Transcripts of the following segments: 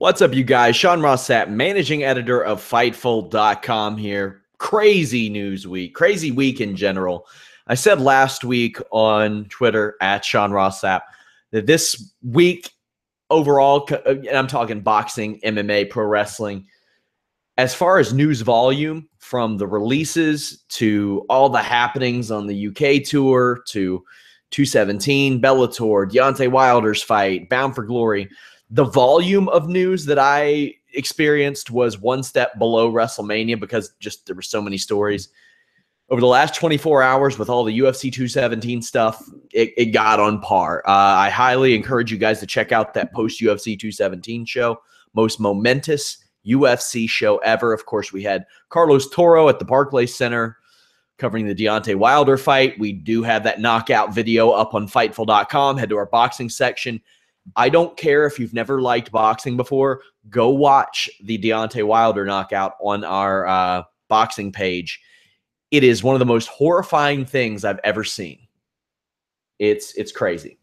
What's up, you guys? Ross Sapp, managing editor of Fightful.com here. Crazy news week, crazy week in general. I said last week on Twitter at Ross Sapp that this week overall, and I'm talking boxing, MMA, pro wrestling, as far as news volume from the releases to all the happenings on the UK tour to 217, Bellator, Deontay Wilder's fight, Bound for Glory, the volume of news that I experienced was one step below WrestleMania because just there were so many stories. Over the last 24 hours with all the UFC 217 stuff, it got on par. I highly encourage you guys to check out that post-UFC 217 show, most momentous UFC show ever. Of course, we had Carlos Toro at the Barclays Center covering the Deontay Wilder fight. We do have that knockout video up on Fightful.com. Head to our boxing section. I don't care if you've never liked boxing before. Go watch the Deontay Wilder knockout on our boxing page. It is one of the most horrifying things I've ever seen. It's crazy.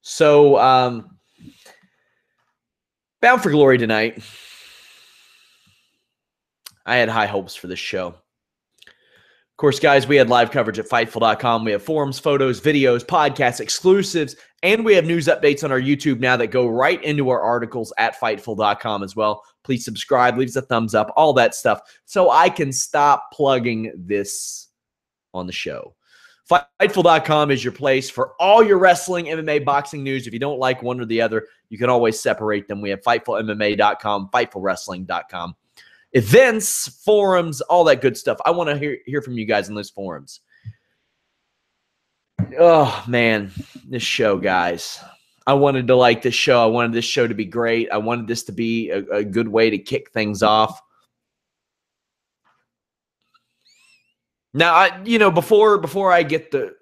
So, Bound for Glory tonight. I had high hopes for this show. Of course, guys, we had live coverage at Fightful.com. We have forums, photos, videos, podcasts, exclusives, and we have news updates on our YouTube now that go right into our articles at Fightful.com as well. Please subscribe, leave us a thumbs up, all that stuff, so I can stop plugging this on the show. Fightful.com is your place for all your wrestling, MMA, boxing news. If you don't like one or the other, you can always separate them. We have FightfulMMA.com, FightfulWrestling.com. Events, forums, all that good stuff. I want to hear from you guys in those forums. Oh, man, this show, guys. I wanted to like this show. I wanted this show to be great. I wanted this to be a good way to kick things off. Now, before I get the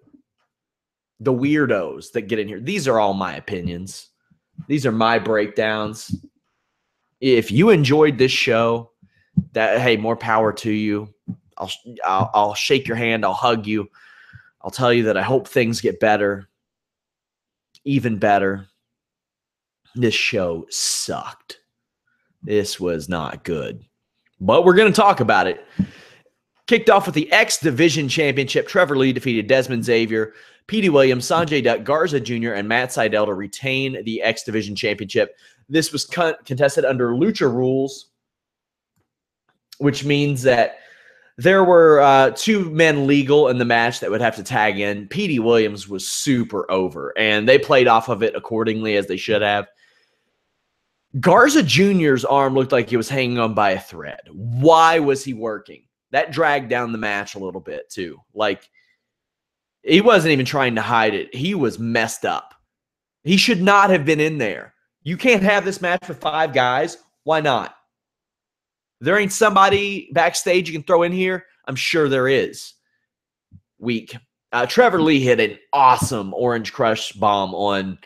weirdos that get in here, these are all my opinions. These are my breakdowns. If you enjoyed this show, hey, more power to you. I'll shake your hand. I'll hug you. I'll tell you that I hope things get better, even better. This show sucked. This was not good, but we're going to talk about it. Kicked off with the X Division Championship. Trevor Lee defeated Desmond Xavier, Petey Williams, Sanjay Dutt, Garza Jr., and Matt Sydal to retain the X Division Championship. This was contested under Lucha rules, which means that there were two men legal in the match that would have to tag in. Petey Williams was super over, and they played off of it accordingly, as they should have. Garza Jr.'s arm looked like he was hanging on by a thread. Why was he working? That dragged down the match a little bit, too. Like, he wasn't even trying to hide it. He was messed up. He should not have been in there. You can't have this match with 5 guys. Why not? There ain't somebody backstage you can throw in here? I'm sure there is. Weak. Trevor Lee hit an awesome Orange Crush bomb on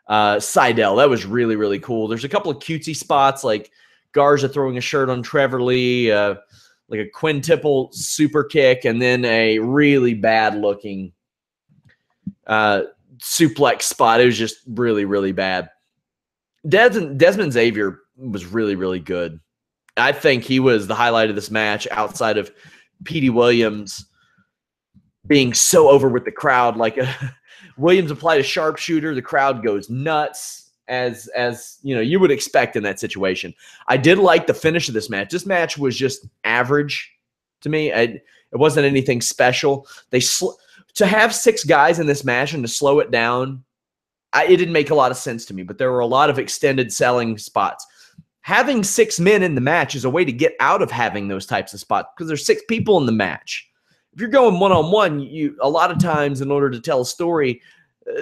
Sydal. That was really, really cool. There's a couple of cutesy spots, like Garza throwing a shirt on Trevor Lee, like a quintuple super kick, and then a really bad-looking suplex spot. It was just really, really bad. Desmond Xavier was really, really good. I think he was the highlight of this match outside of Petey Williams being so over with the crowd. Like Williams applied a sharpshooter. The crowd goes nuts, as you would expect in that situation. I did like the finish of this match. This match was just average to me. It wasn't anything special. To have 6 guys in this match and to slow it down, it didn't make a lot of sense to me, but there were a lot of extended selling spots. Having 6 men in the match is a way to get out of having those types of spots because there's 6 people in the match. If you're going one-on-one, a lot of times in order to tell a story,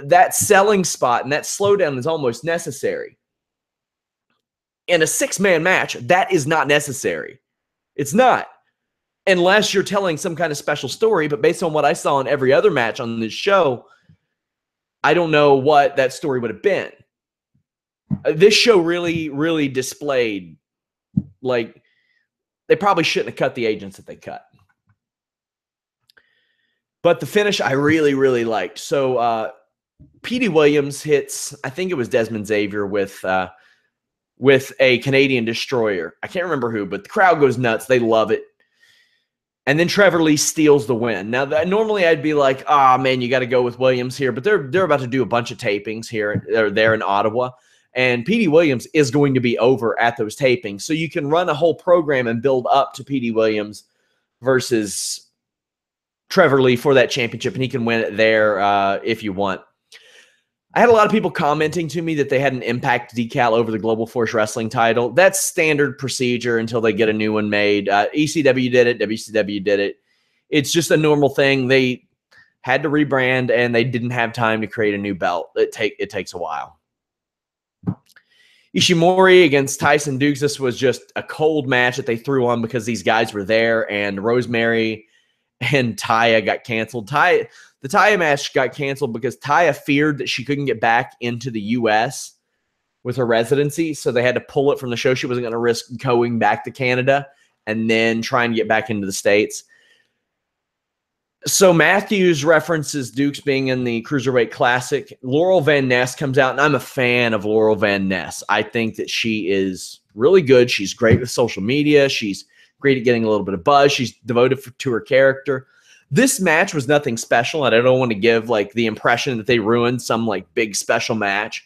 that selling spot and that slowdown is almost necessary. In a 6-man match, that is not necessary. It's not. Unless you're telling some kind of special story, but based on what I saw in every other match on this show, I don't know what that story would have been. This show really, really displayed, like, they probably shouldn't have cut the agents that they cut. But the finish I really, really liked. So Petey Williams hits, I think it was Desmond Xavier with a Canadian destroyer. I can't remember who, but the crowd goes nuts. They love it. And then Trevor Lee steals the win. Now, normally I'd be like, man, you got to go with Williams here. But they're about to do a bunch of tapings here or there in Ottawa. And Petey Williams is going to be over at those tapings. So you can run a whole program and build up to Petey Williams versus Trevor Lee for that championship. And he can win it there if you want. I had a lot of people commenting to me that they had an Impact decal over the Global Force Wrestling title. That's standard procedure until they get a new one made. ECW did it. WCW did it. It's just a normal thing. They had to rebrand, and they didn't have time to create a new belt. It takes a while. Ishimori against Tyson Dukes. This was just a cold match that they threw on because these guys were there, and Rosemary and Taya got canceled. The Taya match got canceled because Taya feared that she couldn't get back into the U.S. with her residency, so they had to pull it from the show. She wasn't going to risk going back to Canada and then trying to get back into the States. So Matthews references Dukes being in the Cruiserweight Classic. Laurel Van Ness comes out, and I'm a fan of Laurel Van Ness. I think that she is really good. She's great with social media. She's great at getting a little bit of buzz. She's devoted to her character. This match was nothing special, and I don't want to give like the impression that they ruined some like big special match,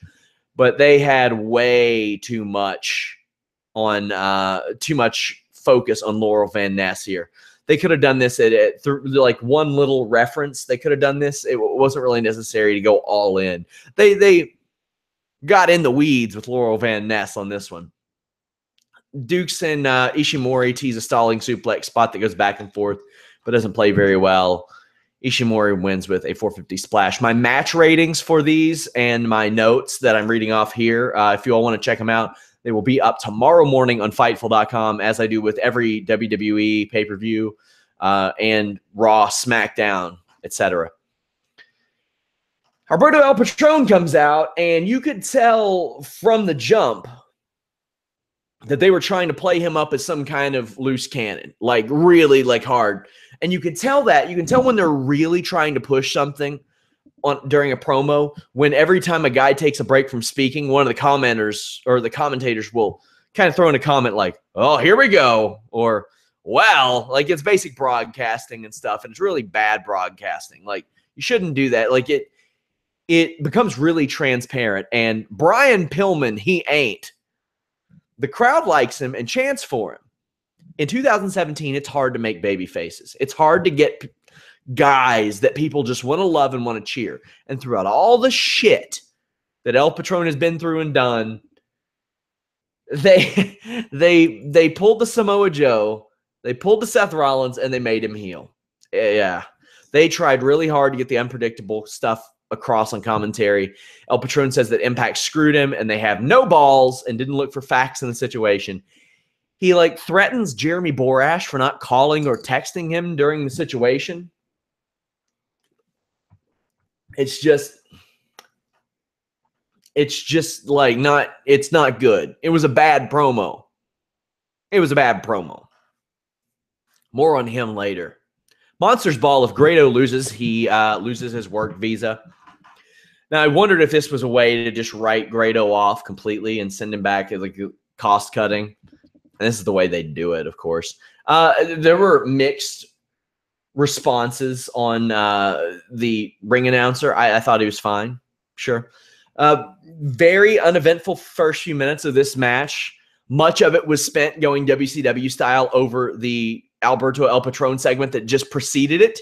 but they had way too much focus on Laurel Van Ness here. They could have done this through like one little reference. They could have done this. It wasn't really necessary to go all in. They got in the weeds with Laurel Van Ness on this one. Dukes and Ishimori tease a stalling suplex spot that goes back and forth, but doesn't play very well. Ishimori wins with a 450 splash. My match ratings for these and my notes that I'm reading off here, if you all want to check them out, they will be up tomorrow morning on Fightful.com, as I do with every WWE pay-per-view and Raw, SmackDown, etc. Alberto El Patron comes out, and you could tell from the jump that they were trying to play him up as some kind of loose cannon, like really like hard. And you can tell that. You can tell when they're really trying to push something during a promo, when every time a guy takes a break from speaking, one of the commenters or the commentators will kind of throw in a comment like, oh, here we go. Or, well, like it's basic broadcasting and stuff. And it's really bad broadcasting. Like you shouldn't do that. Like it becomes really transparent. And Brian Pillman, he ain't. The crowd likes him and chants for him. In 2017, it's hard to make baby faces. It's hard to get guys that people just want to love and want to cheer. And throughout all the shit that El Patron has been through and done, they pulled the Samoa Joe, they pulled the Seth Rollins, and they made him heel. Yeah. They tried really hard to get the unpredictable stuff across on commentary. El Patron says that Impact screwed him and they have no balls and didn't look for facts in the situation. He like threatens Jeremy Borash for not calling or texting him during the situation. It's just like it's not good. It was a bad promo. More on him later. Monsters Ball, if Grado loses, he loses his work visa. Now, I wondered if this was a way to just write Grado off completely and send him back as like cost cutting. And this is the way they do it, of course. There were mixed responses on the ring announcer. I thought he was fine. Sure. Very uneventful first few minutes of this match. Much of it was spent going WCW style over the Alberto El Patron segment that just preceded it.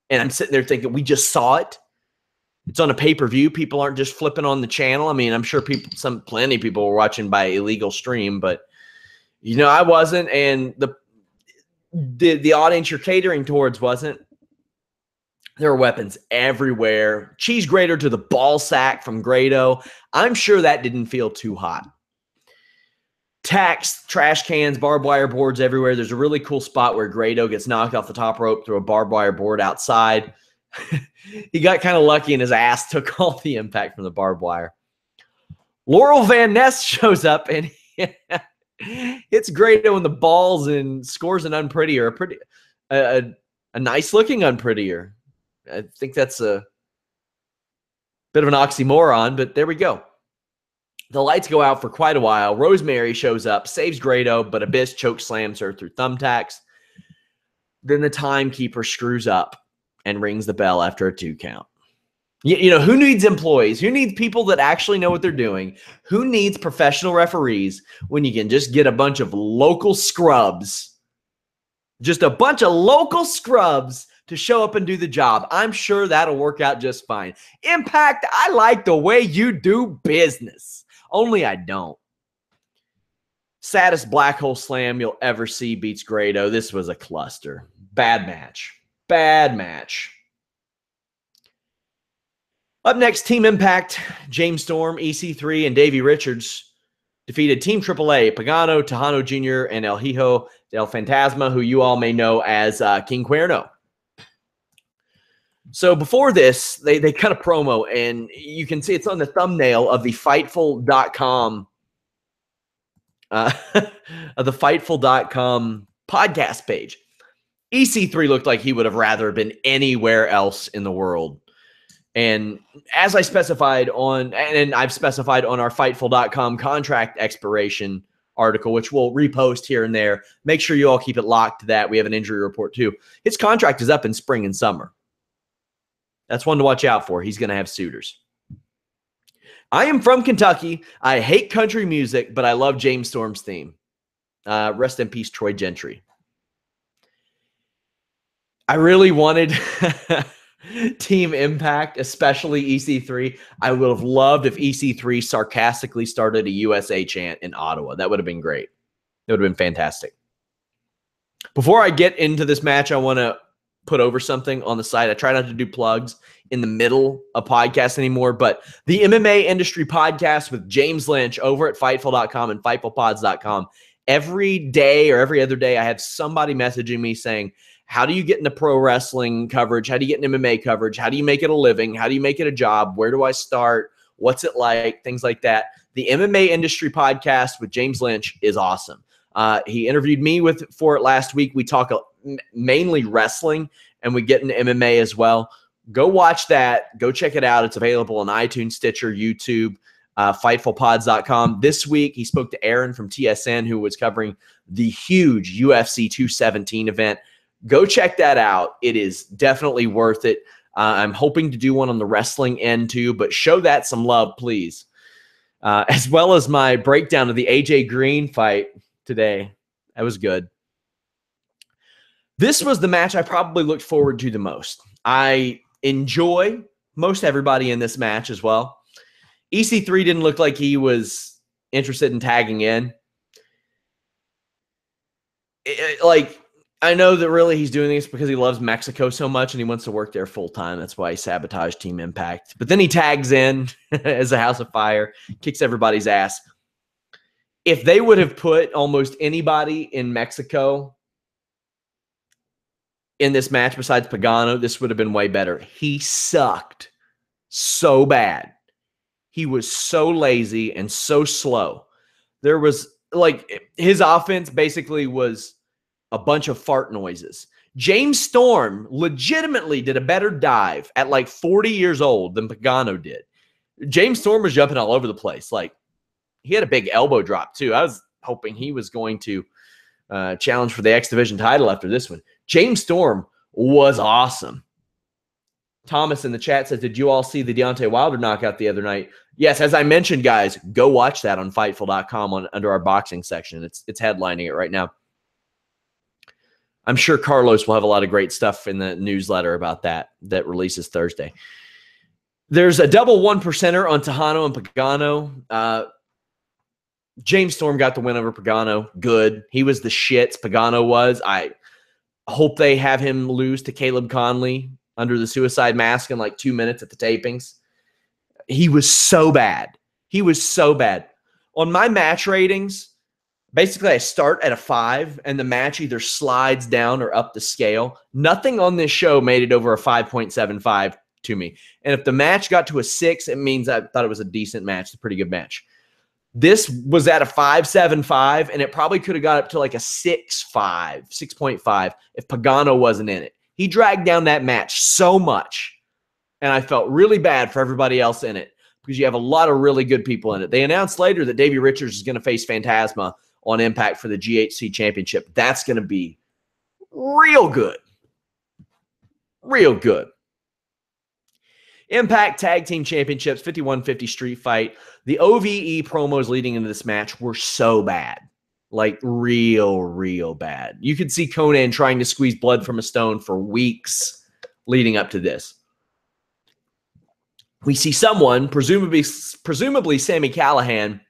And I'm sitting there thinking, we just saw it. It's on a pay-per-view. People aren't just flipping on the channel. I mean, I'm sure plenty of people were watching by illegal stream, but I wasn't, and the audience you're catering towards wasn't. There were weapons everywhere. Cheese grater to the ball sack from Grado. I'm sure that didn't feel too hot. Tacks, trash cans, barbed wire boards everywhere. There's a really cool spot where Grado gets knocked off the top rope through a barbed wire board outside. He got kind of lucky and his ass took all the impact from the barbed wire. Laurel Van Ness shows up and hits Grado in the balls and scores an unprettier, a nice looking unprettier. I think that's Bit of an oxymoron, but there we go. The lights go out for quite a while. Rosemary shows up, saves Grado, but Abyss choke slams her through thumbtacks. Then the timekeeper screws up and rings the bell after a 2 count. You know, who needs employees? Who needs people that actually know what they're doing? Who needs professional referees when you can just get a bunch of local scrubs? Just a bunch of local scrubs to show up and do the job. I'm sure that'll work out just fine. Impact, I like the way you do business. Only I don't. Saddest black hole slam you'll ever see beats Grado. This was a cluster. Bad match. Bad match. Up next, Team Impact. James Storm, EC3, and Davey Richards defeated Team AAA, Pagano, Tejano Jr., and El Hijo del Fantasma, who you all may know as King Cuerno. So before this, they cut a promo, and you can see it's on the thumbnail of the Fightful.com podcast page. EC3 looked like he would have rather been anywhere else in the world. And as I specified on, and I've specified on our Fightful.com contract expiration article, which we'll repost here and there, make sure you all keep it locked to that. We have an injury report too. His contract is up in spring and summer. That's one to watch out for. He's going to have suitors. I am from Kentucky. I hate country music, but I love James Storm's theme. Rest in peace, Troy Gentry. I really wanted Team Impact, especially EC3. I would have loved if EC3 sarcastically started a USA chant in Ottawa. That would have been great. That would have been fantastic. Before I get into this match, I want to put over something on the site. I try not to do plugs in the middle of podcasts anymore, but the MMA Industry Podcast with James Lynch over at Fightful.com and FightfulPods.com. Every day or every other day, I have somebody messaging me saying, how do you get into pro wrestling coverage? How do you get into MMA coverage? How do you make it a living? How do you make it a job? Where do I start? What's it like? Things like that. The MMA Industry Podcast with James Lynch is awesome. He interviewed me for it last week. We talk mainly wrestling, and we get into MMA as well. Go watch that. Go check it out. It's available on iTunes, Stitcher, YouTube, FightfulPods.com. This week, he spoke to Aaron from TSN, who was covering the huge UFC 217 event. Go check that out. It is definitely worth it. I'm hoping to do one on the wrestling end too, but show that some love, please. As well as my breakdown of the AJ Green fight today. That was good. This was the match I probably looked forward to the most. I enjoy most everybody in this match as well. EC3 didn't look like he was interested in tagging in. I know that really he's doing this because he loves Mexico so much and he wants to work there full time. That's why he sabotaged Team Impact. But then he tags in as a House of Fire, kicks everybody's ass. If they would have put almost anybody in Mexico in this match besides Pagano, this would have been way better. He sucked so bad. He was so lazy and so slow. There was his offense basically was a bunch of fart noises. James Storm legitimately did a better dive at 40 years old than Pagano did. James Storm was jumping all over the place. He had a big elbow drop too. I was hoping he was going to challenge for the X Division title after this one. James Storm was awesome. Thomas in the chat says, did you all see the Deontay Wilder knockout the other night? Yes, as I mentioned, guys, go watch that on Fightful.com under our boxing section. It's headlining it right now. I'm sure Carlos will have a lot of great stuff in the newsletter about that releases Thursday. There's a double 1%er on Tejano and Pagano. James Storm got the win over Pagano. Good. He was the shits. Pagano was. I hope they have him lose to Caleb Conley under the suicide mask in 2 minutes at the tapings. He was so bad. He was so bad. On my match ratings, basically, I start at a 5, and the match either slides down or up the scale. Nothing on this show made it over a 5.75 to me. And if the match got to a 6, it means I thought it was a decent match, a pretty good match. This was at a 5.75, and it probably could have got up to a 6.5, 6.5 if Pagano wasn't in it. He dragged down that match so much. And I felt really bad for everybody else in it because you have a lot of really good people in it. They announced later that Davey Richards is going to face Phantasma on Impact for the GHC Championship. That's going to be real good. Real good. Impact Tag Team Championships, 51-50 street fight. The OVE promos leading into this match were so bad. Like real bad. You could see Conan trying to squeeze blood from a stone for weeks leading up to this. We see someone, presumably Sami Callihan,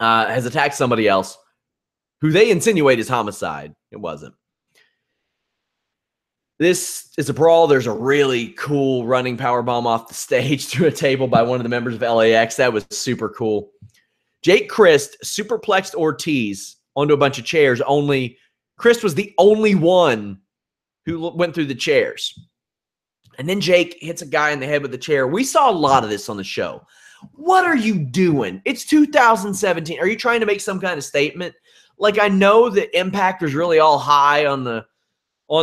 has attacked somebody else who they insinuate is homicide. It wasn't. This is a brawl. There's a really cool running powerbomb off the stage through a table by one of the members of LAX. That was super cool. Jake Christ superplexed Ortiz onto a bunch of chairs. Only Christ was the only one who went through the chairs. And then Jake hits a guy in the head with a chair. We saw a lot of this on the show. What are you doing? It's 2017. Are you trying to make some kind of statement? Like, I know that Impact was really all high on the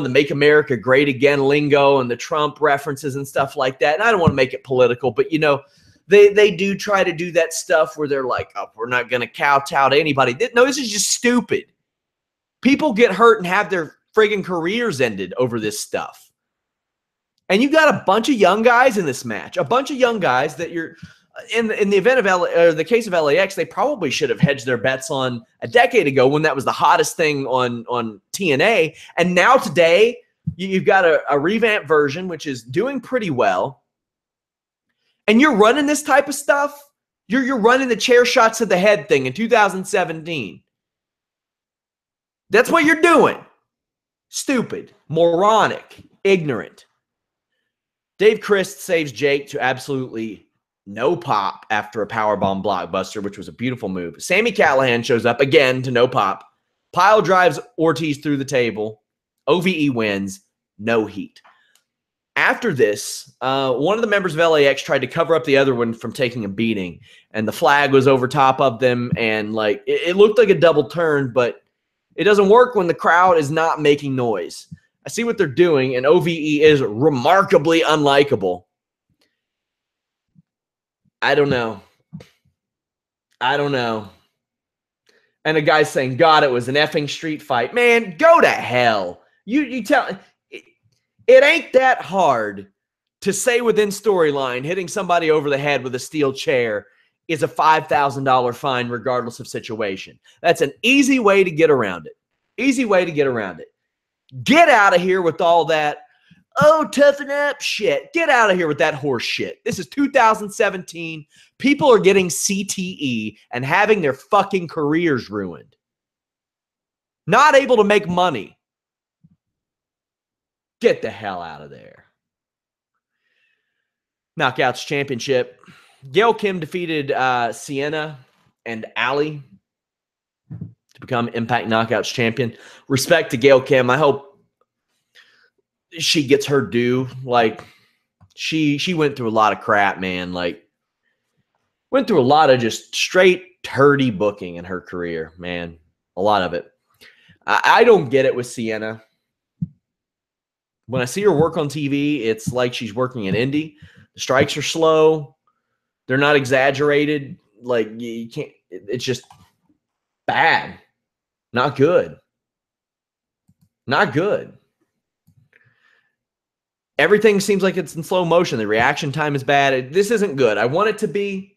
Make America Great Again lingo and the Trump references and stuff like that. And I don't want to make it political, but, you know, they do try to do that stuff where they're like, oh, we're not going to kowtow to anybody. No, this is just stupid. People get hurt and have their friggin' careers ended over this stuff. And you got a bunch of young guys in this match, a bunch of young guys that you're in the event of the case of LAX, they probably should have hedged their bets on a decade ago when that was the hottest thing on TNA. And now today, you've got a revamped version, which is doing pretty well. And you're running this type of stuff. You're running the chair shots to the head thing in 2017. That's what you're doing. Stupid, moronic, ignorant. Dave Christ saves Jake to absolutely no pop after a powerbomb blockbuster, which was a beautiful move. Sami Callihan shows up again to no pop. Pile drives Ortiz through the table. OVE wins. No heat. After this, one of the members of LAX tried to cover up the other one from taking a beating, and the flag was over top of them, and like it looked like a double turn, but it doesn't work when the crowd is not making noise. I see what they're doing, and OVE is remarkably unlikable. I don't know. And a guy's saying, God, it was an effing street fight. Man, go to hell. You tell it ain't that hard to say within storyline hitting somebody over the head with a steel chair is a $5,000 fine regardless of situation. That's an easy way to get around it. Easy way to get around it. Get out of here with all that, oh, toughen up shit. Get out of here with that horse shit. This is 2017. People are getting CTE and having their fucking careers ruined. Not able to make money. Get the hell out of there. Knockouts Championship. Gail Kim defeated Sienna and Allie to become Impact Knockouts Champion. Respect to Gail Kim. I hope she gets her due. Like, she went through a lot of crap, man. Like, went through a lot of just straight turdy booking in her career, man. A lot of it. I don't get it with Sienna. When I see her work on TV, it's like she's working in indie. The strikes are slow. They're not exaggerated. Like, you can't, it's just bad. Not good. Not good. Everything seems like it's in slow motion. The reaction time is bad. This isn't good. I want it to be,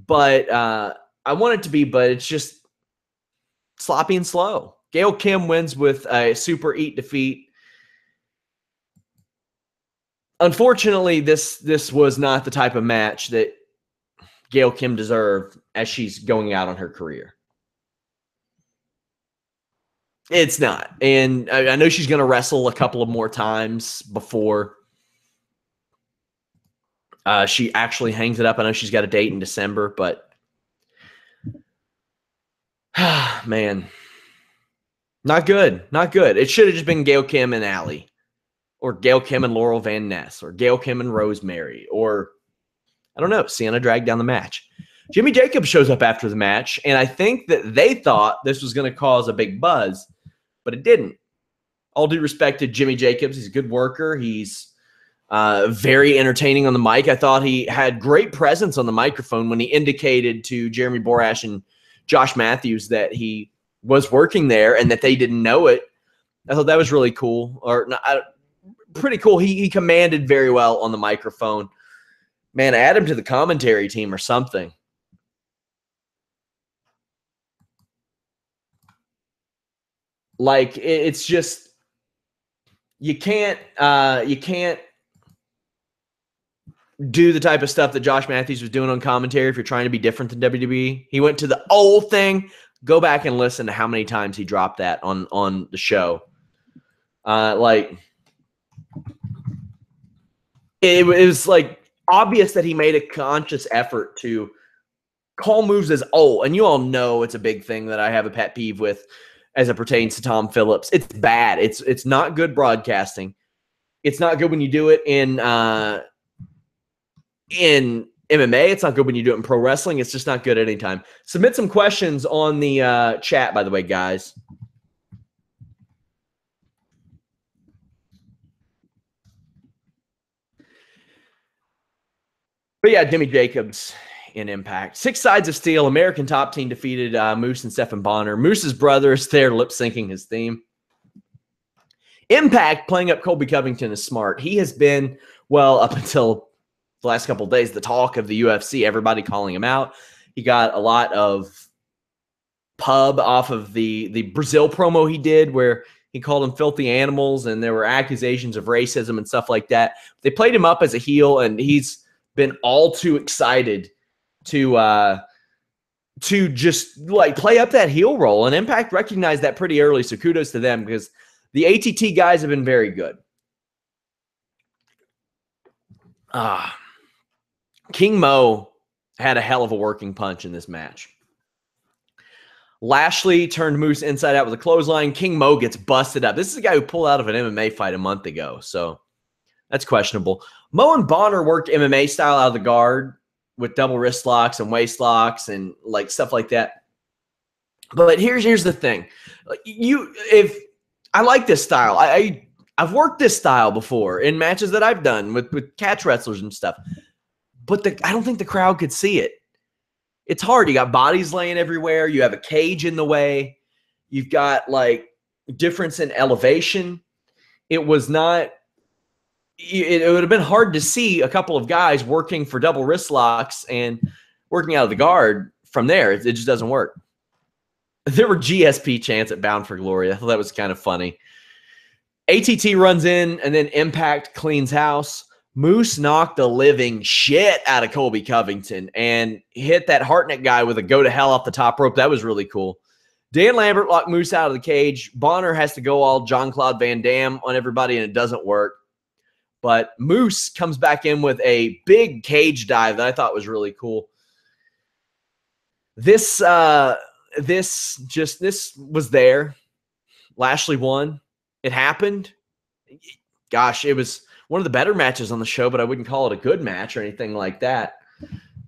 but it's just sloppy and slow. Gail Kim wins with a super eat defeat. Unfortunately, this was not the type of match that Gail Kim deserved as she's going out on her career. It's not. And I know she's going to wrestle a couple of more times before she actually hangs it up. I know she's got a date in December, but man, not good. Not good. It should have just been Gail Kim and Allie, or Gail Kim and Laurel Van Ness, or Gail Kim and Rosemary, or I don't know, Sienna dragged down the match. Jimmy Jacobs shows up after the match, and I think that they thought this was going to cause a big buzz, but it didn't. All due respect to Jimmy Jacobs. He's a good worker. He's Very entertaining on the mic. I thought he had great presence on the microphone when he indicated to Jeremy Borash and Josh Matthews that he was working there and that they didn't know it. I thought that was really cool, or pretty cool. He commanded very well on the microphone. Man, add him to the commentary team or something. Like, it's just you can't do the type of stuff that Josh Matthews was doing on commentary if you're trying to be different than WWE. He went to the old thing. Go back and listen to how many times he dropped that on the show. Like, it was like obvious that he made a conscious effort to call moves as old. And you all know it's a big thing that I have a pet peeve with as it pertains to Tom Phillips. It's bad. It's not good broadcasting. It's not good when you do it in MMA. It's not good when you do it in pro wrestling. It's just not good at any time. Submit some questions on the chat, by the way, guys. But yeah, Jimmy Jacobs in Impact. 6 Sides of Steel, American Top Team defeated Moose and Stephan Bonner. Moose's brother is there lip syncing his theme. Impact playing up Colby Covington is smart. He has been, well, up until the last couple of days, the talk of the UFC, everybody calling him out. He got a lot of pub off of the Brazil promo he did where he called them filthy animals and there were accusations of racism and stuff like that. They played him up as a heel, and he's been all too excited to just like play up that heel role. And Impact recognized that pretty early, so kudos to them because the ATT guys have been very good. King Mo had a hell of a working punch in this match. Lashley turned Moose inside out with a clothesline. King Mo gets busted up. This is a guy who pulled out of an MMA fight a month ago, so that's questionable. Mo and Bonner worked MMA style out of the guard with double wrist locks and waist locks and like stuff like that. But here's the thing. If I like this style. I've worked this style before in matches that I've done with catch wrestlers and stuff. But I don't think the crowd could see it. It's hard. You got bodies laying everywhere. You have a cage in the way. You've got like difference in elevation. It was not – it would have been hard to see a couple of guys working for double wrist locks and working out of the guard from there. It just doesn't work. There were GSP chants at Bound for Glory. I thought that was kind of funny. ATT runs in, and then Impact cleans house. Moose knocked the living shit out of Colby Covington and hit that Hartnett guy with a go to hell off the top rope. That was really cool. Dan Lambert locked Moose out of the cage. Bonner has to go all Jean-Claude Van Damme on everybody, and it doesn't work. But Moose comes back in with a big cage dive that I thought was really cool. This was there. Lashley won. It happened. Gosh, it was one of the better matches on the show, but I wouldn't call it a good match or anything like that.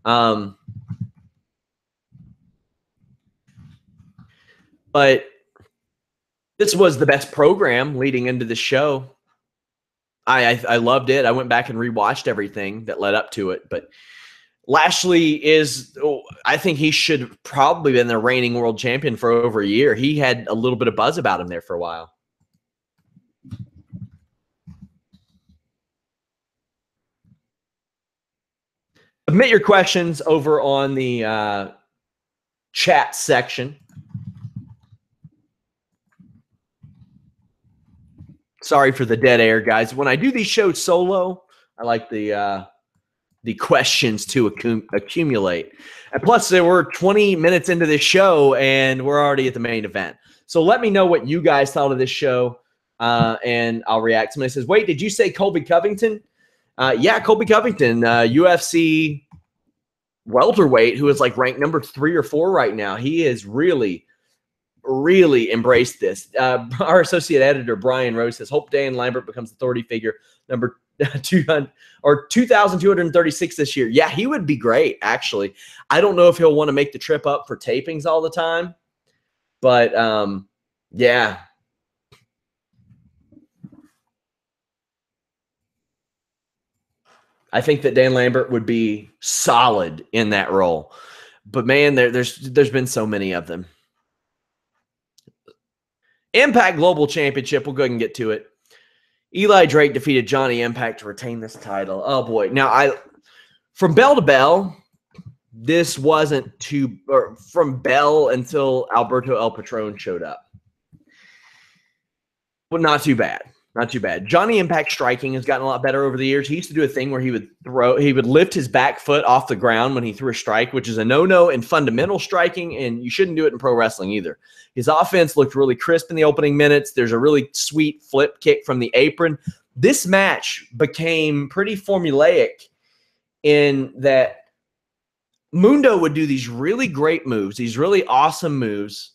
But this was the best program leading into the show. I loved it. I went back and rewatched everything that led up to it. But Lashley I think he should probably been the reigning world champion for over a year. He had a little bit of buzz about him there for a while. Submit your questions over on the chat section. Sorry for the dead air, guys. When I do these shows solo, I like the questions to accumulate. And plus, there were 20 minutes into this show, and we're already at the main event. So let me know what you guys thought of this show, and I'll react. Somebody says, wait, did you say Colby Covington? Yeah, Colby Covington, UFC welterweight, who is like ranked number 3 or 4 right now. He is really embraced this. Our associate editor, Brian Rose, says, hope Dan Lambert becomes authority figure number 200 or 2,236 this year. Yeah, he would be great, actually. I don't know if he'll want to make the trip up for tapings all the time, but yeah. I think that Dan Lambert would be solid in that role. But man, there's been so many of them. Impact Global Championship. We'll go ahead and get to it. Eli Drake defeated Johnny Impact to retain this title. Oh boy. Now from bell to bell, this wasn't from bell until Alberto El Patron showed up. But not too bad. Not too bad. Johnny Impact striking has gotten a lot better over the years. He used to do a thing where he would lift his back foot off the ground when he threw a strike, which is a no-no in fundamental striking, and you shouldn't do it in pro wrestling either. His offense looked really crisp in the opening minutes. There's a really sweet flip kick from the apron. This match became pretty formulaic in that Mundo would do these really great moves, these really awesome moves,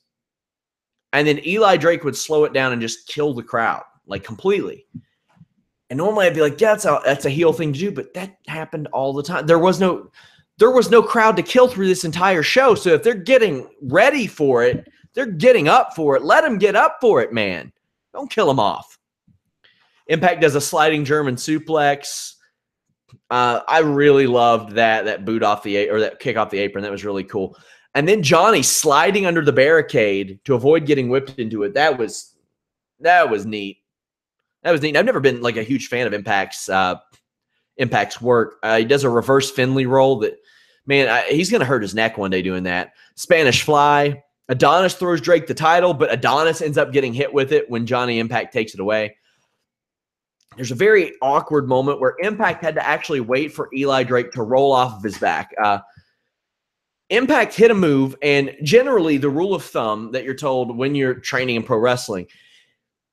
and then Eli Drake would slow it down and just kill the crowd. Like completely. And normally I'd be like, yeah, that's a heel thing to do, but that happened all the time. There was no crowd to kill through this entire show. So if they're getting ready for it, they're getting up for it. Let them get up for it, man. Don't kill them off. Impact does a sliding German suplex. I really loved that boot off that kick off the apron. That was really cool. And then Johnny sliding under the barricade to avoid getting whipped into it. That was neat. That was neat. I've never been like a huge fan of Impact's work. He does a reverse Finley roll that, man, he's going to hurt his neck one day doing that. Spanish Fly. Adonis throws Drake the title, but Adonis ends up getting hit with it when Johnny Impact takes it away. There's a very awkward moment where Impact had to actually wait for Eli Drake to roll off of his back. Impact hit a move, and generally the rule of thumb that you're told when you're training in pro wrestling,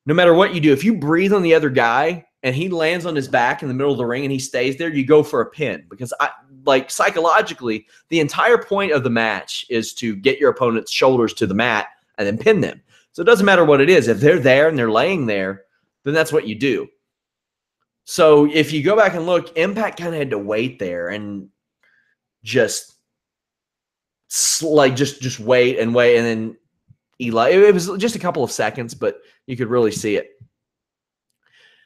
no matter what you do, if you breathe on the other guy and he lands on his back in the middle of the ring and he stays there, you go for a pin. Because psychologically, the entire point of the match is to get your opponent's shoulders to the mat and then pin them. So it doesn't matter what it is. If they're there and they're laying there, then that's what you do. So if you go back and look, Impact kind of had to wait there and just wait and wait, and then Eli, it was just a couple of seconds, but you could really see it.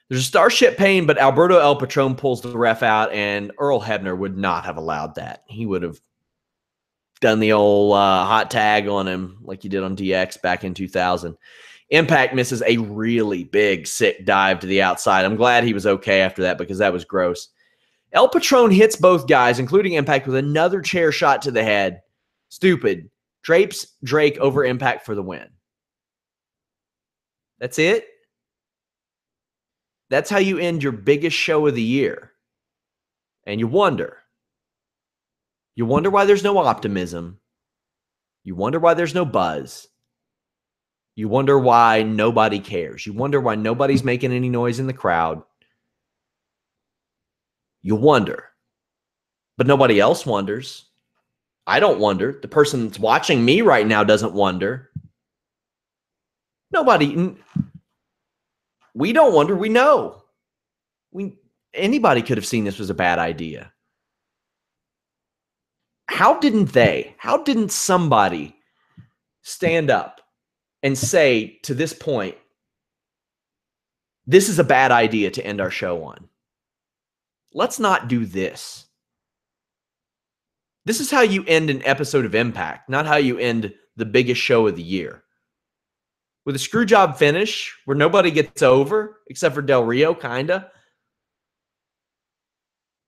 There's a Starship Pain, but Alberto El Patron pulls the ref out, and Earl Hebner would not have allowed that. He would have done the old hot tag on him like he did on DX back in 2000. Impact misses a really big, sick dive to the outside. I'm glad he was okay after that because that was gross. El Patron hits both guys, including Impact, with another chair shot to the head. Stupid. Drapes Drake over Impact for the win. That's it. That's how you end your biggest show of the year. And you wonder. You wonder why there's no optimism. You wonder why there's no buzz. You wonder why nobody cares. You wonder why nobody's making any noise in the crowd. You wonder. But nobody else wonders. I don't wonder. The person that's watching me right now doesn't wonder. Nobody. We don't wonder. We know. Anybody could have seen this was a bad idea. How didn't somebody stand up and say to this point, this is a bad idea to end our show on? Let's not do this. This is how you end an episode of Impact, not how you end the biggest show of the year. With a screw job finish where nobody gets over except for Del Rio, kinda.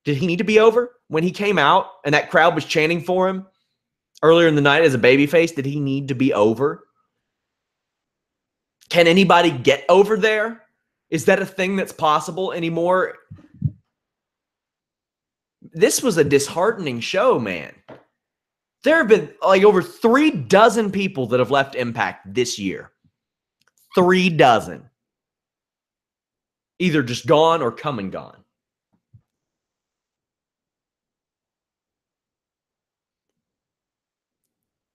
Did he need to be over when he came out and that crowd was chanting for him earlier in the night as a babyface? Did he need to be over? Can anybody get over there? Is that a thing that's possible anymore? This was a disheartening show, man. There have been like over 36 people that have left Impact this year. 36. Either just gone or come and gone.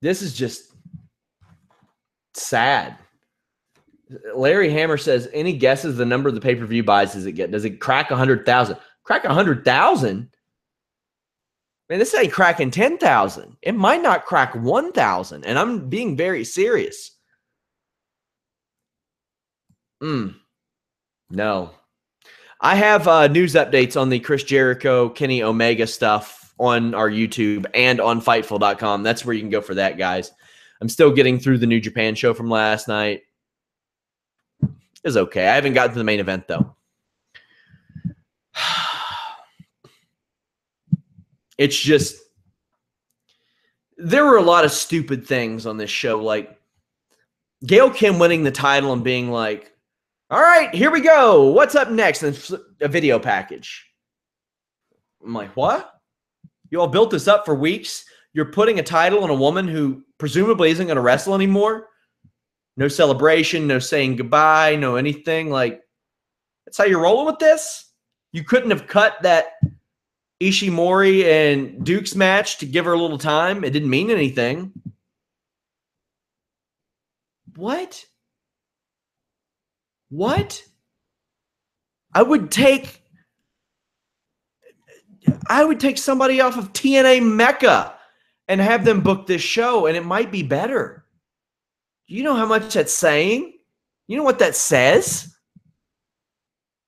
This is just sad. Larry Hammer says, any guesses the number of the pay-per-view buys does it get? Does it crack 100,000? Crack 100,000? Man, this ain't cracking 10,000. It might not crack 1,000. And I'm being very serious. No. I have news updates on the Chris Jericho, Kenny Omega stuff on our YouTube and on Fightful.com. That's where you can go for that, guys. I'm still getting through the New Japan show from last night. It was okay. I haven't gotten to the main event, though. It's just, there were a lot of stupid things on this show, like Gail Kim winning the title and being like, all right, here we go. What's up next? And a video package. I'm like, what? You all built this up for weeks. You're putting a title on a woman who presumably isn't going to wrestle anymore. No celebration, no saying goodbye, no anything. Like, that's how you're rolling with this? You couldn't have cut that Ishimori and Duke's match to give her a little time. It didn't mean anything. What? What? I would take somebody off of TNA Mecca and have them book this show, and it might be better. Do you know how much that's saying? You know what that says?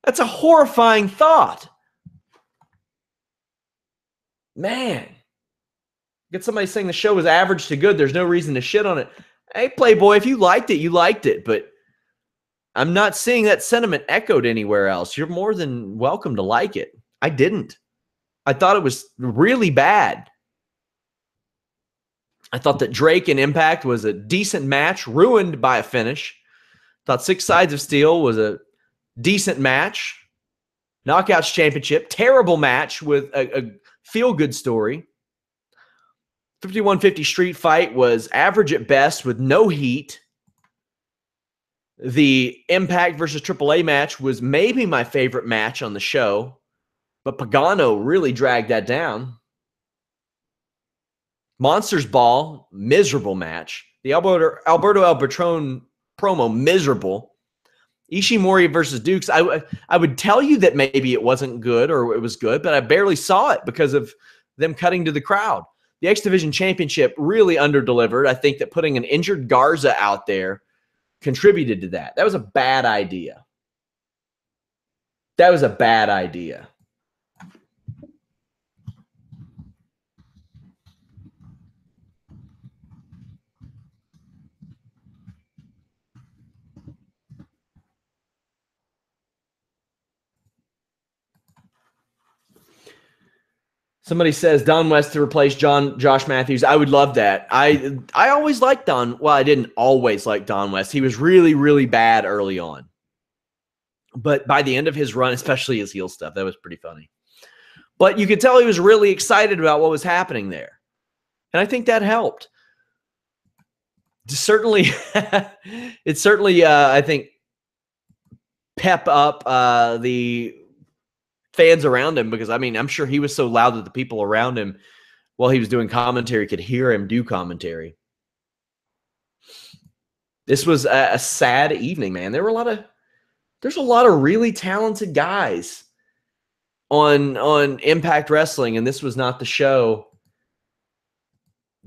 That's a horrifying thought. Man. Get somebody saying the show was average to good. There's no reason to shit on it. Hey, Playboy, if you liked it, you liked it. But I'm not seeing that sentiment echoed anywhere else. You're more than welcome to like it. I didn't. I thought it was really bad. I thought that Drake and Impact was a decent match, ruined by a finish. Thought Six Sides of Steel was a decent match. Knockouts Championship, terrible match with a feel-good story. 5150 Street Fight was average at best with no heat. The Impact versus AAA match was maybe my favorite match on the show, but Pagano really dragged that down. Monsters Ball, miserable match. The Alberto El Patron promo, miserable. Ishimori versus Dukes, I would tell you that maybe it wasn't good or it was good, but I barely saw it because of them cutting to the crowd. The X Division Championship really underdelivered. I think that putting an injured Garza out there contributed to that. That was a bad idea. That was a bad idea. Somebody says Don West to replace Josh Matthews. I would love that. I always liked Don. Well, I didn't always like Don West. He was really, really bad early on. But by the end of his run, especially his heel stuff, that was pretty funny. But you could tell he was really excited about what was happening there. And I think that helped. Certainly, it certainly, I think, pep up the fans around him, because I mean, I'm sure he was so loud that the people around him while he was doing commentary could hear him do commentary. This was a sad evening, man. There's a lot of really talented guys on Impact Wrestling, and this was not the show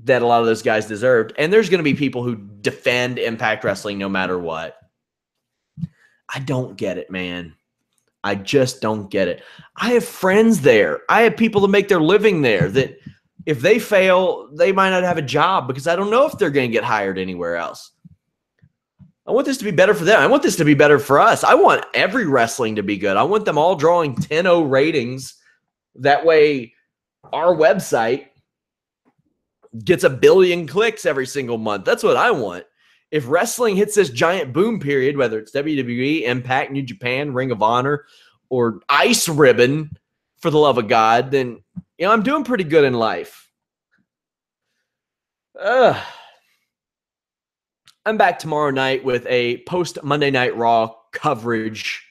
that a lot of those guys deserved. And there's going to be people who defend Impact Wrestling no matter what. I don't get it, man. I just don't get it. I have friends there. I have people that make their living there that if they fail, they might not have a job, because I don't know if they're going to get hired anywhere else. I want this to be better for them. I want this to be better for us. I want every wrestling to be good. I want them all drawing 10-0 ratings. That way our website gets 1 billion clicks every single month. That's what I want. If wrestling hits this giant boom period, whether it's WWE, Impact, New Japan, Ring of Honor, or Ice Ribbon, for the love of God, then I'm doing pretty good in life. I'm back tomorrow night with a post Monday Night Raw coverage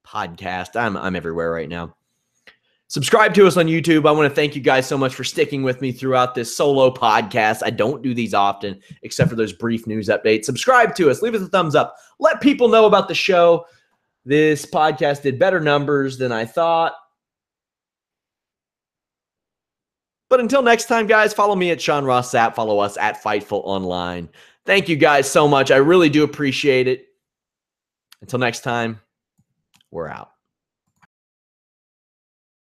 podcast. I'm everywhere right now. Subscribe to us on YouTube. I want to thank you guys so much for sticking with me throughout this solo podcast. I don't do these often, except for those brief news updates. Subscribe to us. Leave us a thumbs up. Let people know about the show. This podcast did better numbers than I thought. But until next time, guys, follow me at Sean Ross Sapp. Follow us at Fightful Online. Thank you guys so much. I really do appreciate it. Until next time, we're out.